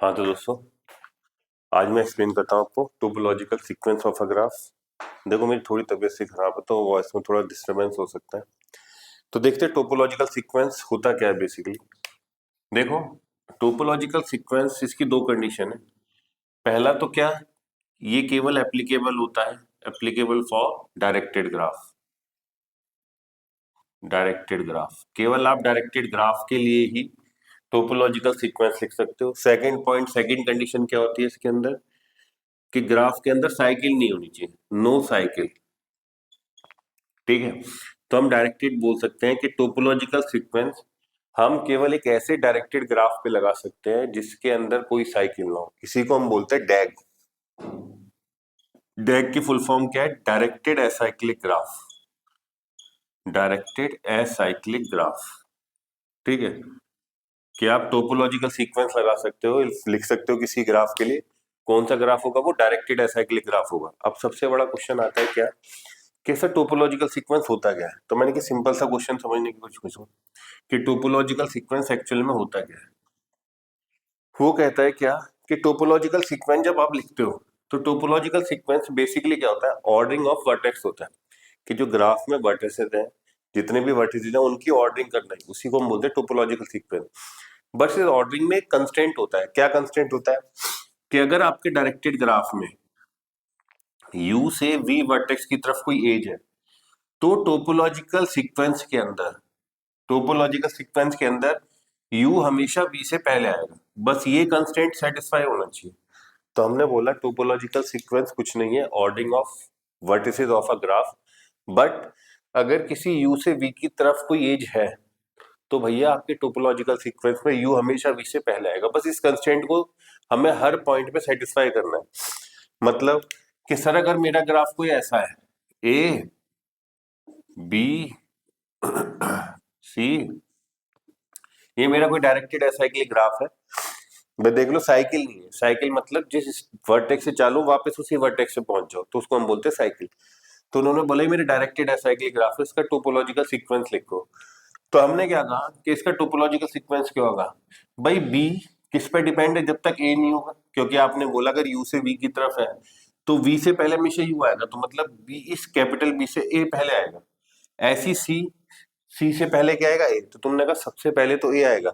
हाँ तो दोस्तों, आज मैं एक्सप्लेन करता हूँ आपको topological sequence of a graph. देखो, मेरी थोड़ी तबीयत से खराब है तो वॉइस में थोड़ा डिस्टरबेंस हो सकता है। तो देखते हैं टोपोलॉजिकल सीक्वेंस होता क्या है बेसिकली। देखो, टोपोलॉजिकल सीक्वेंस इसकी दो कंडीशन है। पहला तो क्या, ये केवल एप्लीकेबल होता है, applicable for directed graph. Directed graph केवल आप डायरेक्टेड ग्राफ के लिए ही टोपोलॉजिकल सीक्वेंस लिख सकते हो। सेकंड पॉइंट, सेकंड कंडीशन क्या होती है इसके अंदर, कि ग्राफ के अंदर साइकिल नहीं होनी चाहिए, नो साइकिल। ठीक है, तो हम डायरेक्टेड बोल सकते हैं कि टोपोलॉजिकल सीक्वेंस हम केवल एक ऐसे डायरेक्टेड ग्राफ पे लगा सकते हैं जिसके अंदर कोई साइकिल ना हो। इसी को हम बोलते हैं डैग। डैग की फुल फॉर्म क्या है? Directed acyclic graph. Directed acyclic graph. ठीक है, कि आप टोपोलॉजिकल सीक्वेंस लगा सकते हो, लिख सकते हो किसी ग्राफ के लिए। कौन सा ग्राफ होगा? वो डायरेक्टेड एसाइक्लिक ग्राफ होगा। अब सबसे बड़ा क्वेश्चन आता है क्या, कैसा टोपोलॉजिकल सीक्वेंस होता क्या है। तो मैंने कि सिंपल सा क्वेश्चन समझने की कोशिश करूं कि टोपोलॉजिकल सीक्वेंस एक्चुअल में होता क्या है। वो कहता है क्या कि टोपोलॉजिकल सीक्वेंस जब आप लिखते हो तो टोपोलॉजिकल सीक्वेंस बेसिकली क्या होता है, ऑर्डरिंग ऑफ वर्टेक्स होता है। कि जो ग्राफ में वर्टिसेस हैं, जितने भी वर्टिसेस हैं उनकी ऑर्डरिंग करना है, उसी को हम बोलते हैं टोपोलॉजिकल सीक्वेंस। बट इस ऑर्डरिंग में एक कंस्ट्रेंट होता है। क्या कंस्ट्रेंट होता है? कि अगर आपके डायरेक्टेड ग्राफ में u से v वर्टेक्स की तरफ कोई एज है तो टोपोलॉजिकल सीक्वेंस के अंदर u हमेशा v से पहले आएगा। बस ये कंस्ट्रेंट सेटिस्फाई होना चाहिए। तो हमने बोला टोपोलॉजिकल सीक्वेंस कुछ नहीं है, ordering of vertices of a graph. But अगर किसी u से v की तरफ कोई एज है तो भैया आपके टोपोलॉजिकल सीक्वेंस में u हमेशा v से पहले आएगा। बस इस कंस्ट्रेंट को हमें हर पॉइंट पे सेटिस्फाई करना है। मतलब कि सर अगर मेरा ग्राफ कोई ऐसा है, ए बी सी, ये मेरा कोई डायरेक्टेड एसाइक्लिक ग्राफ है। मैं देख लो, साइकिल नहीं है। साइकिल मतलब जिस वर्टेक्स से चालू वापस उसी वर्टेक्स से पहुंच जाओ, तो उसको हम बोलते हैं साइकिल। तो उन्होंने बोला ये मेरे डायरेक्टेड एसाइक्लिक ग्राफ है, इसका टोपोलॉजिकल सीक्वेंस लिखो। तो हमने क्या कहा कि इसका टोपोलॉजिकल सीक्वेंस क्या होगा। भाई बी किस पे डिपेंड है? जब तक ए नहीं होगा, क्योंकि आपने बोला अगर यू से वी की तरफ है तो वी से पहले हमेशा यू आएगा, तो मतलब बी, इस कैपिटल बी से ए पहले आएगा। ऐसी सी, सी से पहले क्या आएगा? ए। तो तुमने कहा सबसे पहले तो ए आएगा।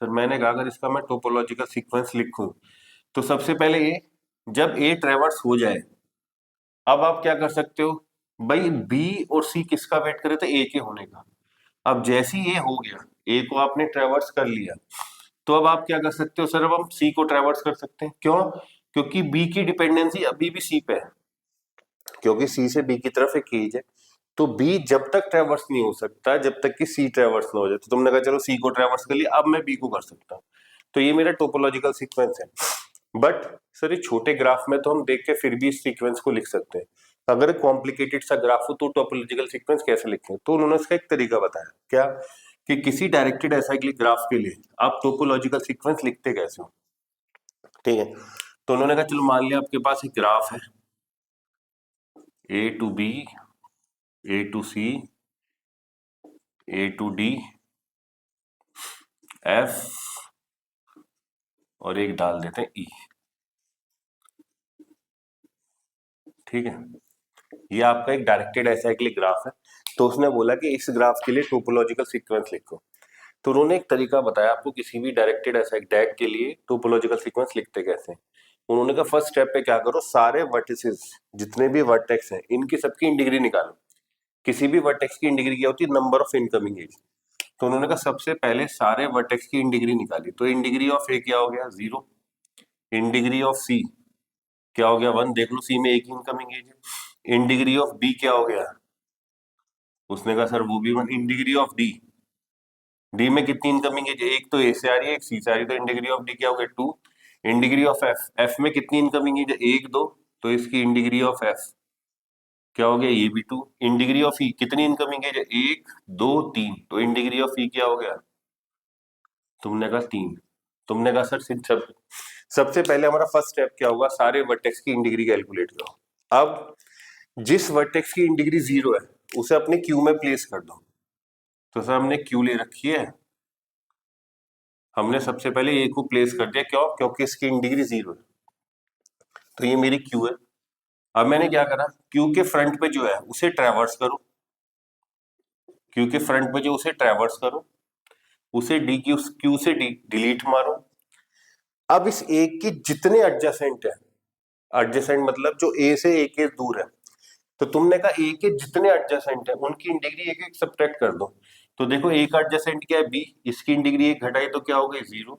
सर मैंने कहा अगर इसका मैं टोपोलॉजिकल सीक्वेंस लिखूं तो सबसे पहले ए, जब ए ट्रेवर्स हो जाए, अब आप क्या कर सकते हो, भाई बी और सी किसका वेट करे? तो ए के होने का। अब जैसी ये हो गया, ए को आपने ट्रेवर्स कर लिया, तो अब आप क्या कर सकते हो? सर अब हम सी को ट्रेवर्स कर सकते हैं। क्यों? क्योंकि बी की डिपेंडेंसी अभी भी सी पे है, क्योंकि सी से बी की तरफ एक एज है। तो बी जब तक ट्रेवर्स नहीं हो सकता जब तक कि सी ट्रेवर्स ना हो जाए। तो तुमने कहा चलो सी को ट्रेवर्स कर लिया, अब मैं बी को कर सकता हूँ। तो ये मेरा टोपोलॉजिकल सीक्वेंस है। बट सर ये छोटे ग्राफ में तो हम देख के फिर भी इस सीक्वेंस को लिख सकते हैं। अगर कॉम्प्लिकेटेड सा ग्राफ हो तो टोपोलॉजिकल सीक्वेंस कैसे लिखें? तो उन्होंने इसका एक तरीका बताया। क्या? कि किसी डायरेक्टेड एसाइक्लिक ग्राफ के लिए आप टोपोलॉजिकल सीक्वेंस लिखते कैसे हो। ठीक है, तो उन्होंने कहा चलो मान लिया आपके पास एक ग्राफ है, A to B, A to C, A to D, F, और एक डाल देते हैं ई। ठीक है, ये आपका एक डायरेक्टेड एसाइक्लिक ग्राफ है। तो उसने बोला कि इस ग्राफ के लिए टोपोलॉजिकल सीक्वेंस लिखो। तो उन्होंने एक तरीका बताया आपको किसी भी डायरेक्टेड एसाइक्लिक डैग के लिए टोपोलॉजिकल सीक्वेंस लिखते कैसे। उन्होंने कहा फर्स्ट स्टेप पे क्या करो, सारे वर्टिसेस जितने भी वर्टेक्स हैं इनकी सबकी इंडिग्री निकालो। किसी भी वर्टेक्स की इंडिग्री क्या होती है? Number of incoming edge. तो उन्होंने कहा सबसे पहले सारे वर्टेक्स की इंडिग्री निकाली। तो इंडिग्री ऑफ ए क्या हो गया? 0। इंडिग्री ऑफ सी क्या हो गया? 1। देख लो सी में एक ही इनकमिंग एज है। इंडिग्री ऑफ बी क्या हो गया? उसने कहा सर वो भी 1। इंडिग्री ऑफ डी, डी में कितनी इनकमिंग एज है? एक तो ए से आ रही है, एक सी से आ रही है, तो इंडिग्री ऑफ डी क्या हो गया? 2। इंडिग्री ऑफ एफ, एफ में कितनी इनकमिंग एज है? 1 2, तो इसकी इंडिग्री ऑफ एफ क्या हो गया? ये भी 2। इंडिग्री ऑफ ई कितनी इनकमिंग एज है? 1 2 3, तो इंडिग्री ऑफ ई क्या हो गया? तुमने कहा 3। तुमने कहा सर सबसे पहले हमारा फर्स्ट स्टेप क्या होगा? सारे वर्टेक्स की इंडिग्री कैलकुलेट करो। अब जिस वर्टेक्स की इंडिग्री 0 है उसे अपने क्यू में प्लेस कर दो। तो सर हमने क्यू ले रखी है, हमने सबसे पहले ए को प्लेस कर दिया, क्यों? क्योंकि इसकी इन डिग्री 0 है, तो ये मेरी क्यू है। अब मैंने क्या करा, क्यू के फ्रंट पे जो है उसे ट्रैवर्स करो, क्यू के फ्रंट पे जो उसे ट्रैवर्स करो, उसे डी क्यू क्यू से डिलीट मारो। अब इस ए के जितने एडजेसेंट है, एडजेसेंट मतलब जो ए से एक केस दूर है, तो तुमने कहा ए के जितने एडजेसेंट है उनकी इन डिग्री एक एक सब्ट्रैक्ट कर दो। तो देखो ए का एडजेसेंट क्या है, बी, इसकी इन डिग्री एक घटाई तो क्या हो गई, 0।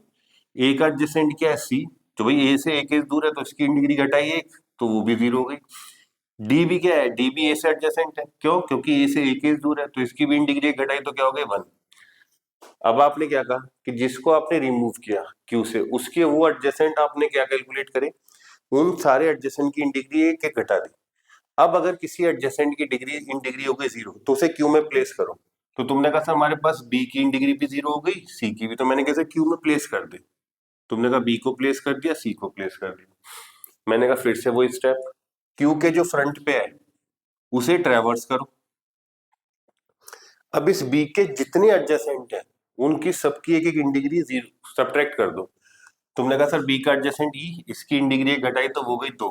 ए का एडजेसेंट क्या है, सी, तो भाई ए से एक केस दूर है तो इसकी इन डिग्री घटाई एक, तो वो भी 0 हो गई। डी भी क्या है, डी भी ए से एडजेसेंट है, क्यों? क्योंकि ए से एक केस दूर है, तो इसकी भी इन डिग्री एक घटाई तो क्या हो गई, 1। अब आपने क्या कहा कि जिसको आपने रिमूव किया क्यू से, उसके वो एडजेसेंट आपने क्या कैलकुलेट करे, उन सारे एडजेसेंट की इन डिग्री एक एक घटा दी। अब अगर किसी एडजेसेंट की डिग्री इन डिग्री हो गई 0, तो उसे क्यू में प्लेस करो। तो तुमने कहा सर हमारे पास बी की इन डिग्री भी 0 हो गई, सी की भी, तो मैंने कैसे क्यू में प्लेस कर दी। तुमने कहा बी को प्लेस कर दिया, सी को प्लेस कर दिया। मैंने कहा फिर से वही स्टेप, क्यू के जो फ्रंट पे है उसे ट्रैवर्स करो। अब इस बी के जितने एडजेसेंट है उनकी सबकी एक एक इन डिग्री 0 सब्ट्रैक्ट कर दो। तुमने कहा सर बी का एडजेसेंट ई, इसकी इन डिग्री एक घटाई तो हो गई 2।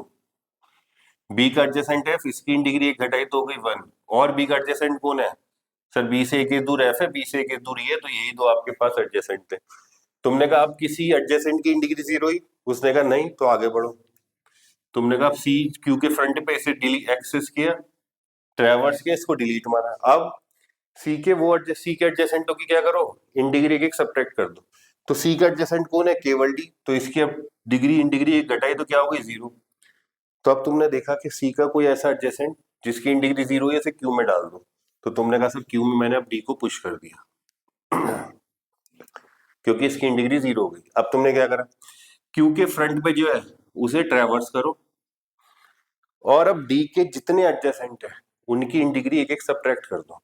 बी का एडजेसेंट एफ, इसकी इन डिग्री एक घटाई तो हो गई 1। और बी का एडजेसेंट कौन है, सर बी से एक दूर एफ है, बी से एक दूर ये है, तो यही दो आपके पास एडजेसेंट थे। तुमने कहा अब किसी एडजेसेंट की इन डिग्री 0 ही, उसने कहा नहीं, तो आगे बढ़ो। तुमने कहा सी क्यू के फ्रंट पे इसे डिलीट एक्सेस किया, ट्रैवर्स किया, इसको डिलीट मारा। अब सी के वो सी के एडजेसेंटों की क्या करो, इन डिग्री एक सब्ट्रैक्ट कर दो। तो सी का एडजेसेंट कौन है, केवल डी, तो इसकी अब डिग्री इन डिग्री एक घटाई तो क्या हो गई, 0। तो अब तुमने देखा कि सी का कोई ऐसा एडजेसेंट जिसकी इन डिग्री 0 है, इसे क्यू में डाल दो। तो तुमने कहा सर क्यू में मैंने अब डी को पुश कर दिया क्योंकि इसकी इन डिग्री 0 हो गई। अब तुमने क्या करा, क्यू के फ्रंट पे जो है उसे ट्रैवर्स करो, और अब डी के जितने एडजेसेंट है उनकी इन डिग्री एक एक सब्ट्रैक्ट कर दो।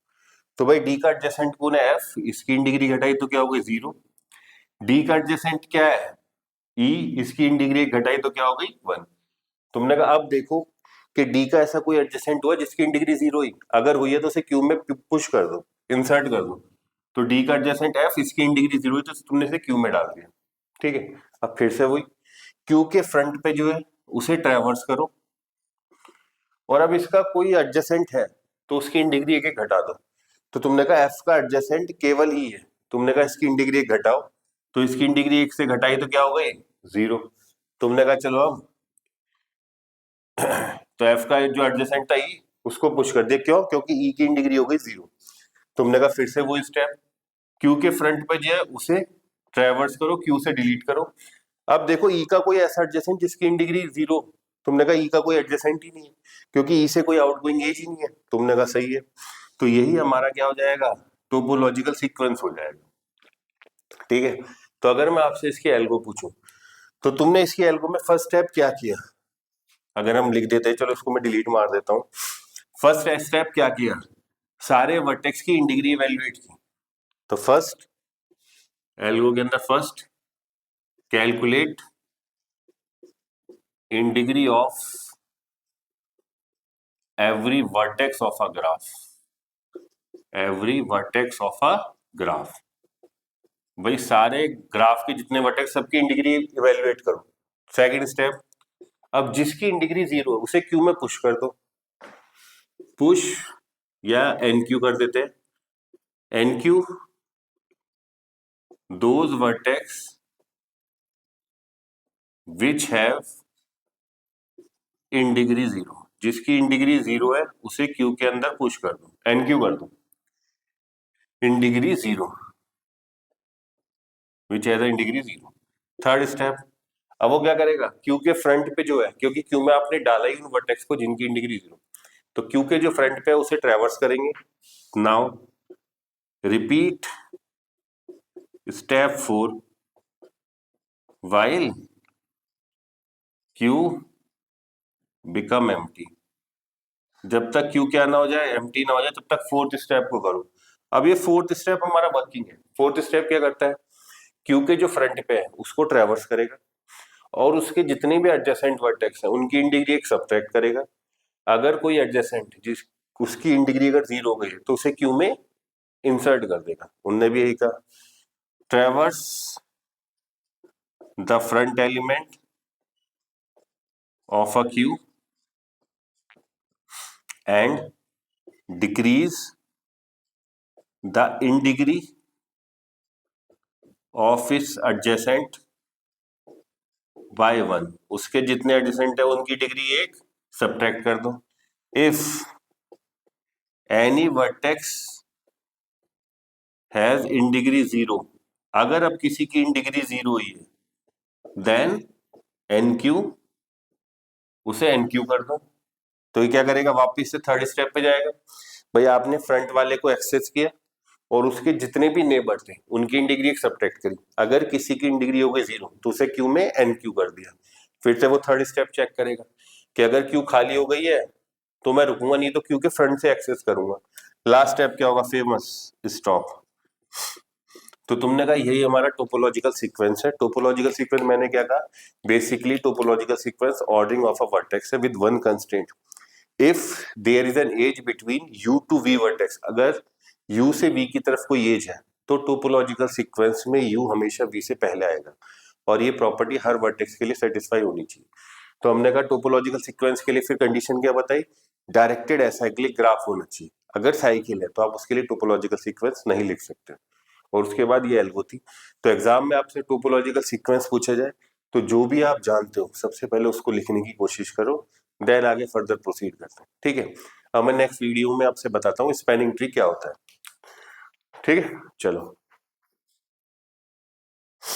तो भाई डी का एडजेसेंट कौन है, एफ, इसकी इन डिग्री घटाई तो क्या हो गई, 0। डी का एडजेसेंट क्या है, ई, इसकी इन डिग्री घटाई तो क्या हो गई, 1। तुमने कहा अब देखो कि डी का ऐसा कोई एडजेसेंट हुआ जिसकी इन डिग्री 0 ही, अगर हुई है तो उसे क्यू में पुश कर दो, इंसर्ट कर दो। तो डी का एडजेसेंट एफ, इसकी इन डिग्री 0 है, तो तुमने इसे क्यू में डाल दिया, ठीक है। अब फिर से वही, क्यू के फ्रंट पे जो है उसे ट्रैवर्स करो, और अब इसका कोई एडजेसेंट है तो उसकी इन डिग्री एक एक घटा दो। तो तुमने कहा एफ का एडजेसेंट केवल ई है, तुमने कहा इसकी इन डिग्री एक घटाओ, तो इसकी इन डिग्री एक से घटाई तो क्या हो गई, 0। तुमने कहा चलो अब तो एफ का जो एडजेसेंट था ई, उसको पुश कर दिया, क्यों? क्योंकि ई की इन डिग्री हो गई 0। तुमने कहा फिर से वो स्टेप, क्यू के फ्रंट पे जो है उसे ट्रैवर्स करो, क्यू से डिलीट करो। अब देखो ई का कोई ऐसा एडजेसेंट जिसकी इन डिग्री 0, तुमने कहा ई का कोई एडजेसेंट ही नहीं है, क्योंकि ई से कोई आउटगोइंग एज ही नहीं है। तुमने कहा सही है, तो यही हमारा क्या हो जाएगा, टोपोलॉजिकल सीक्वेंस हो जाएगा, ठीक है। तो अगर मैं आपसे इसकी एल्गो पूछूं, तो तुमने इसकी एल्गो में फर्स्ट स्टेप क्या किया, अगर हम लिख देते हैं, चलो इसको मैं डिलीट मार देता हूँ। फर्स्ट स्टेप क्या किया, सारे वर्टेक्स की इन डिग्री इवेल्युएट की। तो फर्स्ट एल्गो के अंदर first calculate in degree of every vertex of a graph, every vertex of a graph, भाई सारे ग्राफ के जितने वर्टेक्स सबकी इन डिग्री इवेल्युएट करो। सेकंड स्टेप, अब जिसकी इन डिग्री 0 है उसे क्यू में पुश कर दो, पुश या एन क्यू कर देते हैं, enqueue those vertex which have in degree 0, जिसकी इन डिग्री 0 है उसे क्यू के अंदर पुश कर दो, एन क्यू कर दो, इन degree 0 which has in degree 0। Third step, अब वो क्या करेगा, क्यू के फ्रंट पे जो है, क्योंकि क्यू में आपने डाला ही उन वर्टेक्स को जिनकी इन डिग्री 0, तो क्यू के जो फ्रंट पे है उसे ट्रैवर्स करेंगे। Now repeat step 4 while Q become empty, जब तक क्यू क्या ना हो जाए, एम्प्टी ना हो जाए, तब तक फोर्थ स्टेप को करो। अब ये फोर्थ स्टेप हमारा वर्किंग है। फोर्थ स्टेप क्या करता है, क्यू के जो फ्रंट पे है उसको ट्रैवर्स करेगा, और उसके जितने भी एडजेसेंट वर्टेक्स हैं उनकी इन डिग्री एक सब्ट्रैक्ट करेगा। अगर कोई एडजेसेंट जिस उसकी इन डिग्री अगर 0 हो गई तो उसे क्यू में इंसर्ट कर देगा। उनने भी यही कहा, traverse the front element of a queue and decrease the in degree of its adjacent by 1। उसके जितने एडजेसेंट है उनकी डिग्री 1 सब्ट्रैक्ट कर दो। If any vertex has in degree 0, अगर अब किसी की इन डिग्री 0 ही है, देन एन क्यू, उसे एन क्यू कर दो। तो ये क्या करेगा, वापिस से थर्ड स्टेप पे जाएगा। भाई आपने फ्रंट वाले को एक्सेस किया और उसके जितने भी नेबर थे उनकी इन डिग्री एक सब्ट्रैक्ट करी, अगर किसी की इन डिग्री हो गई 0 तो उसे क्यू में एन क्यू कर दिया। फिर से वो थर्ड स्टेप चेक करेगा कि अगर क्यू खाली हो गई है तो मैं रुकूंगा, नहीं तो क्यू के फ्रंट से एक्सेस करूंगा। लास्ट स्टेप क्या होगा, फेमस स्टॉप। तो तुमने कहा यही हमारा टोपोलॉजिकल सीक्वेंस है। टोपोलॉजिकल सीक्वेंस मैंने क्या कहा, basically topological sequence ordering of a vertex है with one constraint, if there is an edge between u to v vertex. अगर u से v की तरफ कोई एज है तो टोपोलॉजिकल सीक्वेंस में u हमेशा v से पहले आएगा, और ये प्रॉपर्टी हर वर्टेक्स के लिए सेटिस्फाई होनी चाहिए। तो हमने कहा टोपोलॉजिकल सीक्वेंस के लिए फिर कंडीशन क्या बताई, डायरेक्टेड एसाइक्लिक ग्राफ होना चाहिए। अगर साइकिल है तो आप उसके लिए टोपोलॉजिकल सीक्वेंस नहीं लिख सकते। और उसके बाद ये एल्गो थी। तो एग्जाम में आपसे टोपोलॉजिकल सीक्वेंस पूछा जाए तो जो भी आप जानते हो सबसे पहले उसको लिखने की कोशिश करो, देन आगे फर्दर प्रोसीड करते हैं। ठीक है, अब मैं नेक्स्ट वीडियो में आपसे बताता हूँ स्पैनिंग ट्री क्या होता है। ठीक है, चलो।